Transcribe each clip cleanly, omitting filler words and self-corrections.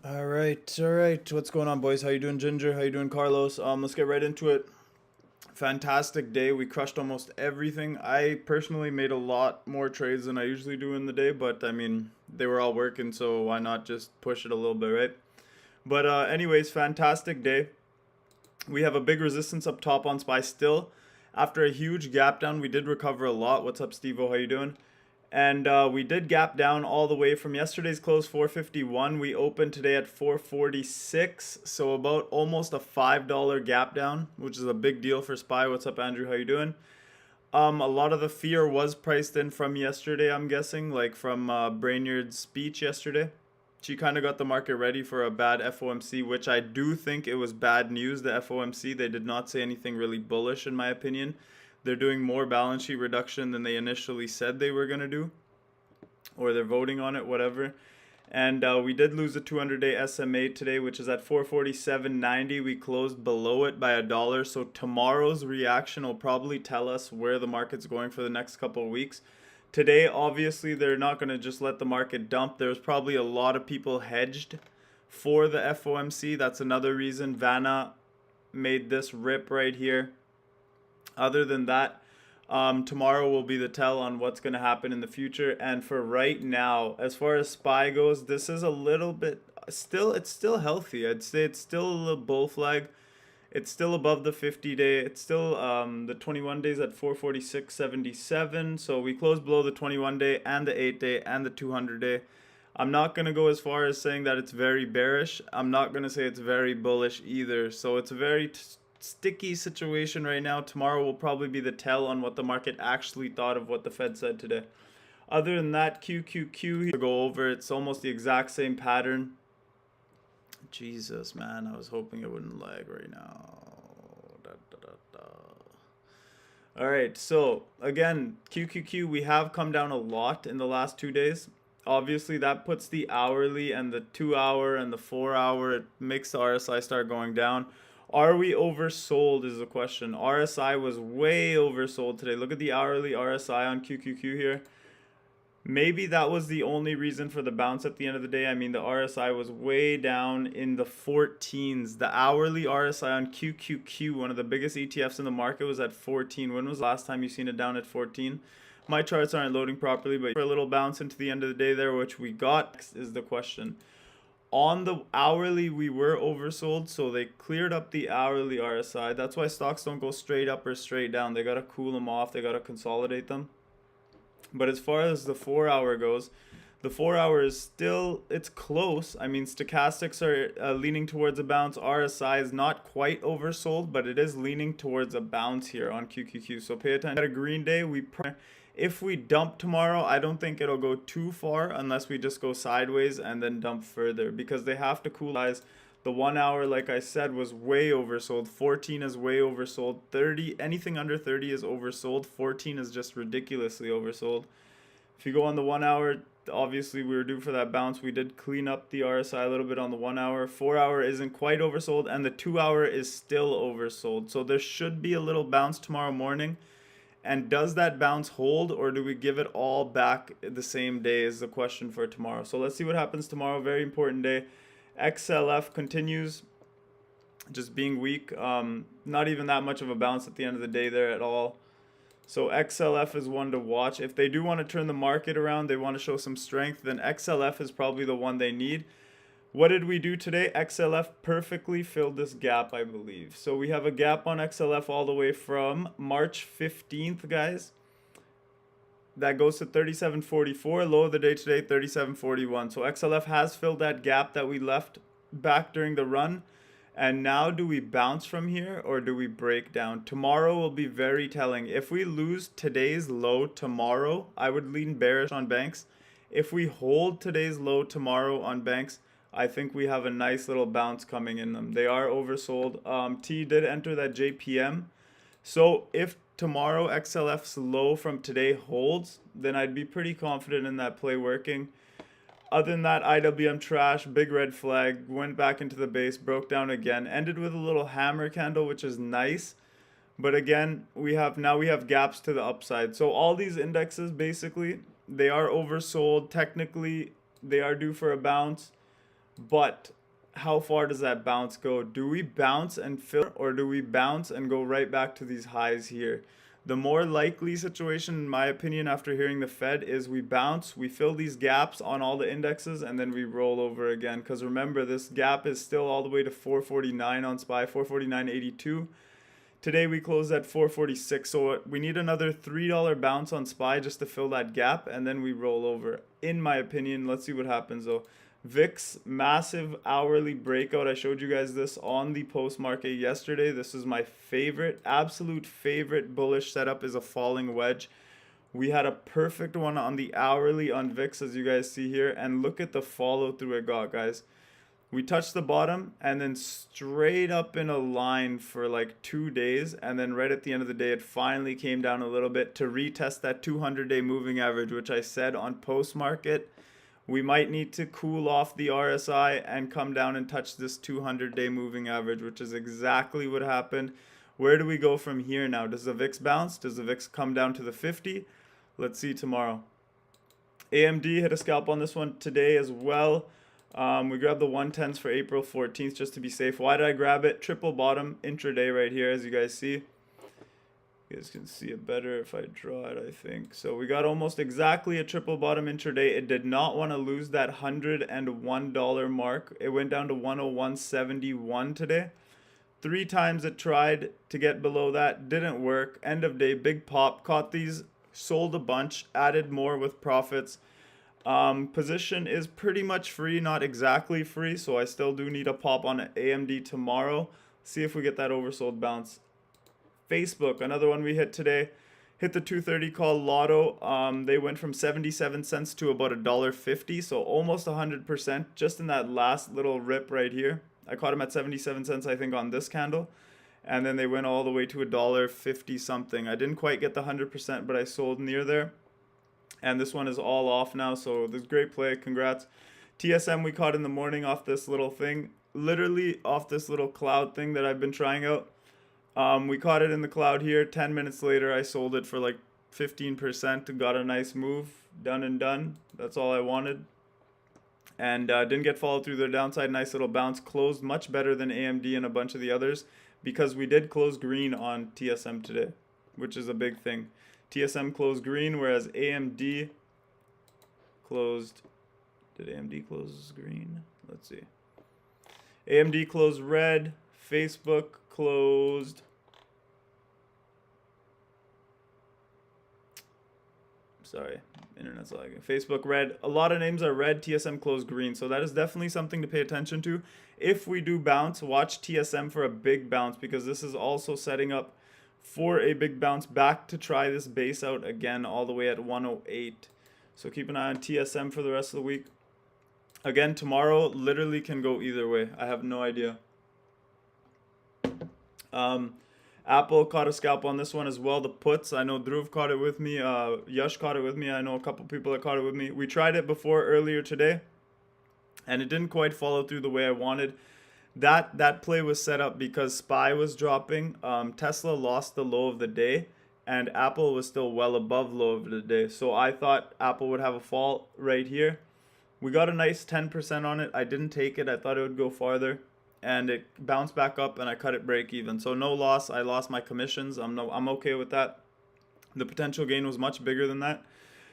All right. What's going on, boys? How you doing, Ginger? How you doing, Carlos? Let's get right into it. Fantastic day. We crushed almost everything. I personally made a lot more trades than I usually do in the day, but I mean, they were all working, so why not just push it a little bit, right? But anyways, fantastic day. We have a big resistance up top on SPY still. After a huge gap down, we did recover a lot. What's up, Steve-O? How you doing? And we did gap down all the way from yesterday's close 451. We opened today at 446, so about almost a $5 gap down, which is a big deal for SPY. What's up, Andrew? How you doing? A lot of the fear was priced in from yesterday, I'm guessing, like from Brainerd's speech yesterday. She kind of got the market ready for a bad FOMC, which I do think it was bad news, the FOMC. They did not say anything really bullish, in my opinion. They're doing more balance sheet reduction than they initially said they were going to do, or they're voting on it, whatever. And we did lose a 200-day SMA today, which is at 447.90. We closed below it by $1. So tomorrow's reaction will probably tell us where the market's going for the next couple of weeks. Today, obviously, they're not going to just let the market dump. There's probably a lot of people hedged for the FOMC. That's another reason Vanna made this rip right here. Other than that, tomorrow will be the tell on what's going to happen in the future. And for right now, as far as SPY goes, this is a little bit it's still healthy. I'd say it's still a little bull flag. It's still above the 50-day. It's still the 21 days at 446.77. So we closed below the 21-day and the 8-day and the 200-day. I'm not going to go as far as saying that it's very bearish. I'm not going to say it's very bullish either. So it's a very sticky situation right now. Tomorrow will probably be the tell on what the market actually thought of what the Fed said today. Other than that, QQQ, to go over, it's almost the exact same pattern. Jesus, man, I was hoping it wouldn't lag right now. All right, so again, QQQ, we have come down a lot in the last 2 days. Obviously, that puts the hourly and the 2-hour and the 4-hour, it makes the RSI start going down. Are we oversold is the question. RSI was way oversold today. Look at the hourly RSI on QQQ here. Maybe that was the only reason for the bounce at the end of the day. I mean, the RSI was way down in the 14s. The hourly RSI on QQQ, one of the biggest ETFs in the market, was at 14. When was the last time you seen it down at 14? My charts aren't loading properly, but for a little bounce into the end of the day there, which we got, is the question. On the hourly, we were oversold, so they cleared up the hourly RSI. That's why stocks don't go straight up or straight down. They got to cool them off. They got to consolidate them. But as far as the 4-hour goes, the 4-hour is still, it's close. I mean, stochastics are leaning towards a bounce. RSI is not quite oversold, but it is leaning towards a bounce here on QQQ. So pay attention. At a green day, if we dump tomorrow, I don't think it'll go too far unless we just go sideways and then dump further, because they have to coolize. The 1-hour, like I said, was way oversold. 14 is way oversold. 30, anything under 30 is oversold. 14 is just ridiculously oversold. If you go on the 1-hour, obviously we were due for that bounce. We did clean up the RSI a little bit on the 1-hour. 4-hour isn't quite oversold, and the 2-hour is still oversold. So there should be a little bounce tomorrow morning. And does that bounce hold, or do we give it all back the same day is the question for tomorrow. So let's see what happens tomorrow. Very important day. XLF continues just being weak. Not even that much of a bounce at the end of the day there at all. So XLF is one to watch. If they do want to turn the market around, they want to show some strength, then XLF is probably the one they need. What did we do today? XLF perfectly filled this gap, I believe. So we have a gap on XLF all the way from March 15th, guys. That goes to 37.44. Low of the day today, 37.41. So XLF has filled that gap that we left back during the run. And now do we bounce from here or do we break down? Tomorrow will be very telling. If we lose today's low tomorrow, I would lean bearish on banks. If we hold today's low tomorrow on banks, I think we have a nice little bounce coming in them. They are oversold. T did enter that JPM. So if tomorrow XLF's low from today holds, then I'd be pretty confident in that play working. Other than that, IWM trash, big red flag, went back into the base, broke down again, ended with a little hammer candle, which is nice. But again, now we have gaps to the upside. So all these indexes, basically, they are oversold. Technically, they are due for a bounce. But how far does that bounce go? Do we bounce and fill, or do we bounce and go right back to these highs here? The more likely situation, in my opinion, after hearing the Fed is we bounce, we fill these gaps on all the indexes, and then we roll over again. Because remember, this gap is still all the way to 449 on SPY, 449.82. Today we closed at 446, so we need another $3 bounce on SPY just to fill that gap, and then we roll over. In my opinion, let's see what happens though. VIX massive hourly breakout. I showed you guys this on the post market yesterday. This is my favorite, absolute favorite bullish setup, is a falling wedge. We had a perfect one on the hourly on VIX, as you guys see here, and look at the follow through it got, guys. We touched the bottom and then straight up in a line for like 2 days, and then right at the end of the day it finally came down a little bit to retest that 200-day moving average, which I said on post market we might need to cool off the RSI and come down and touch this 200-day moving average, which is exactly what happened. Where do we go from here now? Does the VIX bounce? Does the VIX come down to the 50? Let's see tomorrow. AMD hit a scalp on this one today as well. We grabbed the 110s for April 14th just to be safe. Why did I grab it? Triple bottom intraday right here, as you guys see. You guys can see it better if I draw it, I think. So we got almost exactly a triple bottom intraday. It did not want to lose that $101 mark. It went down to 101.71 today. 3 times it tried to get below that, didn't work. End of day, big pop. Caught these, sold a bunch, added more with profits. Position is pretty much free, not exactly free, so I still do need a pop on AMD tomorrow. See if we get that oversold bounce. Facebook, another one we hit today, hit the 230 call Lotto. They went from 77 cents to about $1.50, so almost 100% just in that last little rip right here. I caught them at 77 cents, I think, on this candle, and then they went all the way to $1.50 something. I didn't quite get the 100%, but I sold near there. And this one is all off now, so this is great play. Congrats. TSM we caught in the morning off this little thing, literally off this little cloud thing that I've been trying out. We caught it in the cloud here. 10 minutes later, I sold it for like 15%. Got a nice move. Done and done. That's all I wanted. And didn't get followed through their downside. Nice little bounce. Closed much better than AMD and a bunch of the others, because we did close green on TSM today, which is a big thing. TSM closed green, whereas AMD closed... Did AMD close green? Let's see. AMD closed red. Facebook closed... Sorry, internet's lagging. Facebook red. A lot of names are red. TSM closed green. So that is definitely something to pay attention to. If we do bounce, watch TSM for a big bounce, because this is also setting up for a big bounce back to try this base out again all the way at 108. So keep an eye on TSM for the rest of the week. Again, tomorrow literally can go either way. I have no idea. Apple caught a scalp on this one as well. The puts, I know Dhruv caught it with me. Yash caught it with me. I know a couple people that caught it with me. We tried it before earlier today, and it didn't quite follow through the way I wanted. That play was set up because SPY was dropping. Tesla lost the low of the day, and Apple was still well above low of the day. So I thought Apple would have a fall right here. We got a nice 10% on it. I didn't take it. I thought it would go farther, and it bounced back up, and I cut it break even. So no loss. I lost my commissions. I'm okay with that. The potential gain was much bigger than that,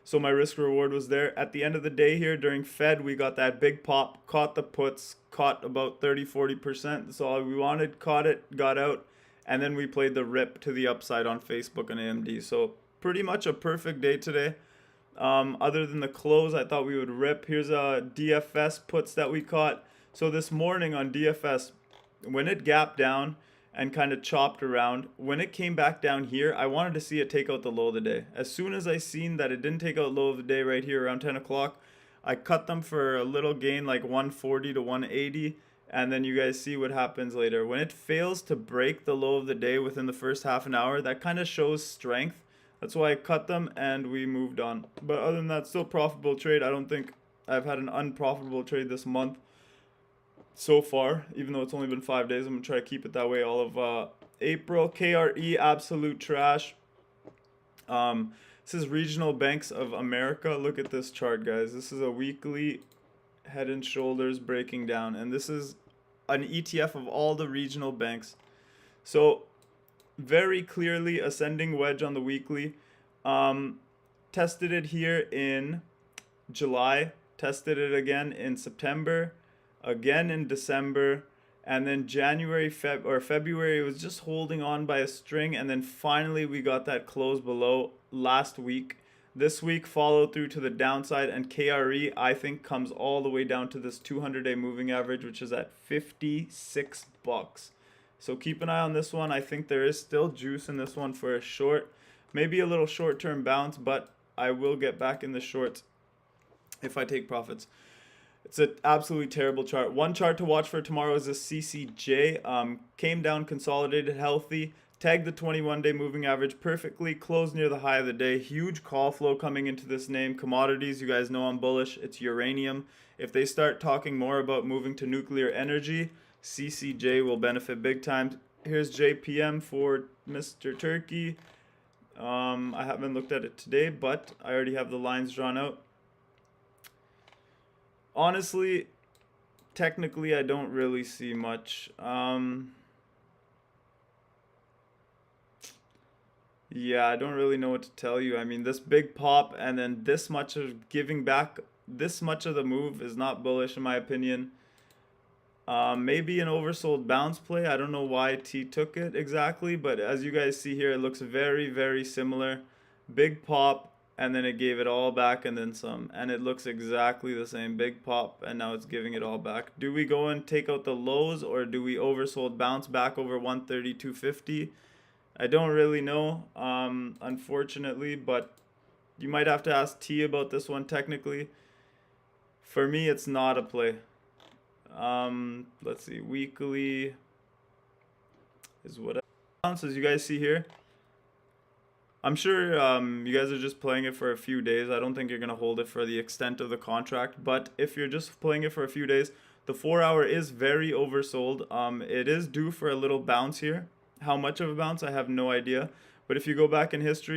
so my risk reward was there. At the end of the day here during Fed, we got that big pop, caught the puts, caught about 30-40%. That's all we wanted, caught it, got out, and then we played the rip to the upside on Facebook and AMD. So pretty much a perfect day today. Other than the close, I thought we would rip. Here's a DFS puts that we caught. So this morning on DFS, when it gapped down and kind of chopped around, when it came back down here, I wanted to see it take out the low of the day. As soon as I seen that it didn't take out low of the day right here around 10 o'clock, I cut them for a little gain, like 140 to 180, and then you guys see what happens later. When it fails to break the low of the day within the first half an hour, that kind of shows strength. That's why I cut them and we moved on. But other than that, still profitable trade. I don't think I've had an unprofitable trade this month so far, even though it's only been 5 days. I'm going to try to keep it that way all of April. KRE, absolute trash. This is Regional Banks of America. Look at this chart, guys. This is a weekly head and shoulders breaking down, and this is an ETF of all the regional banks. So very clearly ascending wedge on the weekly. Tested it here in July, tested it again in September, again in December, and then February was just holding on by a string, and then finally we got that close below last week. This week followed through to the downside, and KRE I think comes all the way down to this 200-day moving average, which is at 56 bucks. So keep an eye on this one. I think there is still juice in this one for a short, maybe a little short-term bounce, but I will get back in the shorts if I take profits. It's an absolutely terrible chart. One chart to watch for tomorrow is a CCJ. Came down, consolidated, healthy, tagged the 21-day moving average perfectly, closed near the high of the day. Huge call flow coming into this name. Commodities, you guys know I'm bullish. It's uranium. If they start talking more about moving to nuclear energy, CCJ will benefit big time. Here's JPM for Mr. Turkey. I haven't looked at it today, but I already have the lines drawn out. Honestly, technically, I don't really see much. Yeah, I don't really know what to tell you. I mean, this big pop and then this much of giving back, this much of the move is not bullish in my opinion. Maybe an oversold bounce play. I don't know why T took it exactly, but as you guys see here, it looks very, very similar. Big pop, and then it gave it all back and then some. And it looks exactly the same. Big pop, and now it's giving it all back. Do we go and take out the lows, or do we oversold bounce back over 132.50? I don't really know, unfortunately, but you might have to ask T about this one technically. For me, it's not a play. Let's see, weekly is what as you guys see here. I'm sure you guys are just playing it for a few days. I don't think you're going to hold it for the extent of the contract, but if you're just playing it for a few days, the 4 hour is very oversold. It is due for a little bounce here. How much of a bounce, I have no idea, but if you go back in history,